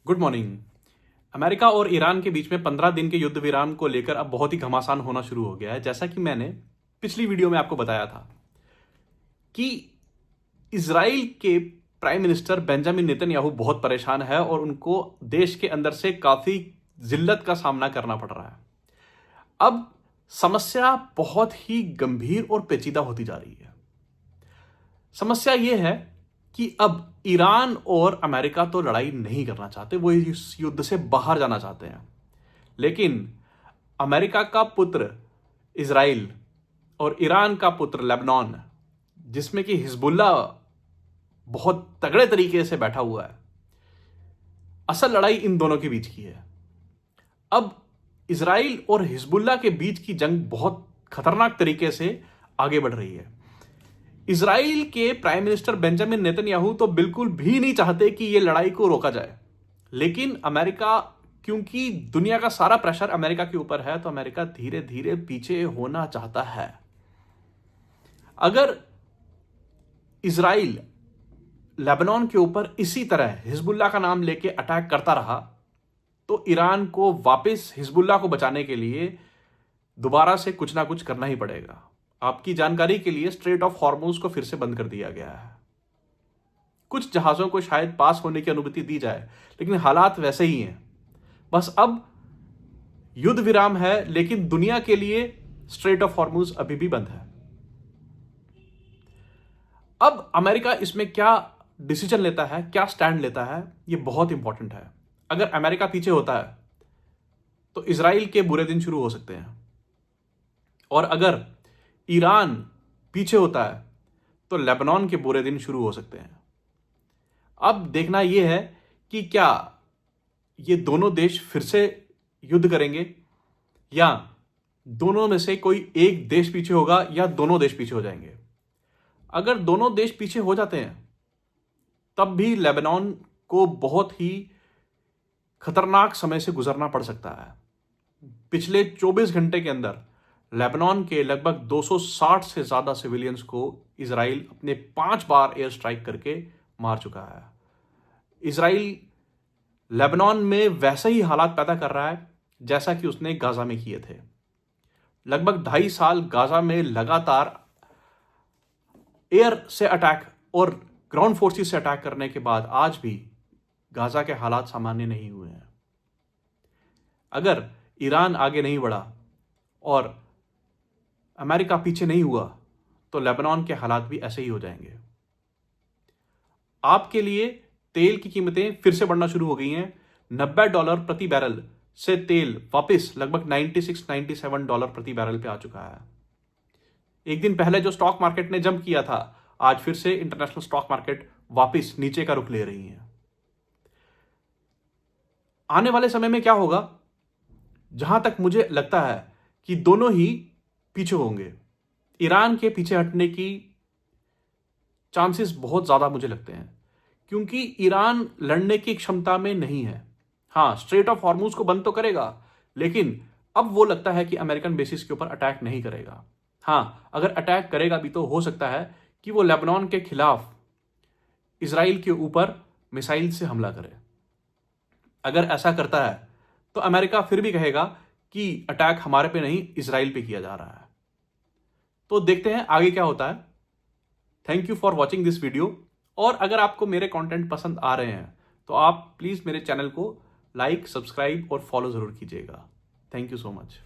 Good morning. America और Iran के बीच में 15 दिन के युद्ध विराम को लेकर अब बहुत ही घमासान होना शुरू हो गया है। जैसा कि मैंने पिछली वीडियो में आपको बताया था कि इजराइल के प्राइम मिनिस्टर बेंजामिन नेतन्याहू बहुत परेशान है और उनको देश के अंदर से काफी जिल्लत का सामना करना पड़ रहा है। अब समस्या बहुत ही गंभीर और पेचीदा होती जा रही है। समस्या यह है कि अब ईरान और अमेरिका तो लड़ाई नहीं करना चाहते, वो इस युद्ध से बाहर जाना चाहते हैं। लेकिन अमेरिका का पुत्र इजराइल और ईरान का पुत्र लेबनान, जिसमें कि हिजबुल्ला बहुत तगड़े तरीके से बैठा हुआ है, असल लड़ाई इन दोनों के बीच की है। अब इजराइल और हिजबुल्ला के बीच की जंग बहुत खतरनाक तरीके से आगे बढ़ रही है। इजराइल के प्राइम मिनिस्टर बेंजामिन नेतन्याहू तो बिल्कुल भी नहीं चाहते कि यह लड़ाई को रोका जाए, लेकिन अमेरिका, क्योंकि दुनिया का सारा प्रेशर अमेरिका के ऊपर है, तो अमेरिका धीरे धीरे पीछे होना चाहता है। अगर इजराइल लेबनान के ऊपर इसी तरह हिजबुल्ला का नाम लेके अटैक करता रहा, तो ईरान को वापस हिजबुल्ला को बचाने के लिए दोबारा से कुछ ना कुछ करना ही पड़ेगा। आपकी जानकारी के लिए स्ट्रेट ऑफ हॉर्मुज को फिर से बंद कर दिया गया है। कुछ जहाजों को शायद पास होने की अनुमति दी जाए, लेकिन हालात वैसे ही हैं। बस अब युद्ध विराम है, लेकिन दुनिया के लिए स्ट्रेट ऑफ हॉर्मुज अभी भी बंद है। अब अमेरिका इसमें क्या डिसीजन लेता है, क्या स्टैंड लेता है, यह बहुत इंपॉर्टेंट है। अगर अमेरिका पीछे होता है तो इजराइल के बुरे दिन शुरू हो सकते हैं, और अगर ईरान पीछे होता है तो लेबनान के बुरे दिन शुरू हो सकते हैं। अब देखना यह है कि क्या ये दोनों देश फिर से युद्ध करेंगे, या दोनों में से कोई एक देश पीछे होगा, या दोनों देश पीछे हो जाएंगे। अगर दोनों देश पीछे हो जाते हैं तब भी लेबनान को बहुत ही खतरनाक समय से गुजरना पड़ सकता है। पिछले 24 घंटे के अंदर लेबनान के लगभग 260 से ज्यादा सिविलियंस को इजराइल अपने 5 बार एयर स्ट्राइक करके मार चुका है। इजराइल लेबनान में वैसे ही हालात पैदा कर रहा है जैसा कि उसने गाजा में किए थे। लगभग 2.5 साल गाजा में लगातार एयर से अटैक और ग्राउंड फोर्सेस से अटैक करने के बाद आज भी गाजा के हालात सामान्य नहीं हुए हैं। अगर ईरान आगे नहीं बढ़ा और अमेरिका पीछे नहीं हुआ तो लेबनान के हालात भी ऐसे ही हो जाएंगे। आपके लिए तेल की कीमतें फिर से बढ़ना शुरू हो गई हैं। $90 प्रति बैरल से तेल वापस लगभग $96-97 प्रति बैरल पे आ चुका है। एक दिन पहले जो स्टॉक मार्केट ने जंप किया था, आज फिर से इंटरनेशनल स्टॉक मार्केट वापस नीचे का रुख ले रही है। आने वाले समय में क्या होगा, जहां तक मुझे लगता है कि दोनों ही पीछे होंगे। ईरान के पीछे हटने की चांसेस बहुत ज्यादा मुझे लगते हैं, क्योंकि ईरान लड़ने की क्षमता में नहीं है। हां, स्ट्रेट ऑफ हॉर्मुज को बंद तो करेगा, लेकिन अब वो लगता है कि अमेरिकन बेसिस के ऊपर अटैक नहीं करेगा। हां, अगर अटैक करेगा भी तो हो सकता है कि वो लेबनान के खिलाफ इजराइल के ऊपर मिसाइल से हमला करे। अगर ऐसा करता है तो अमेरिका फिर भी कहेगा कि अटैक हमारे पे नहीं, इजराइल पे किया जा रहा है। तो देखते हैं आगे क्या होता है। Thank you for watching this video. और अगर आपको मेरे कंटेंट पसंद आ रहे हैं तो आप प्लीज मेरे चैनल को लाइक, सब्सक्राइब और फॉलो जरूर कीजिएगा। Thank you so much.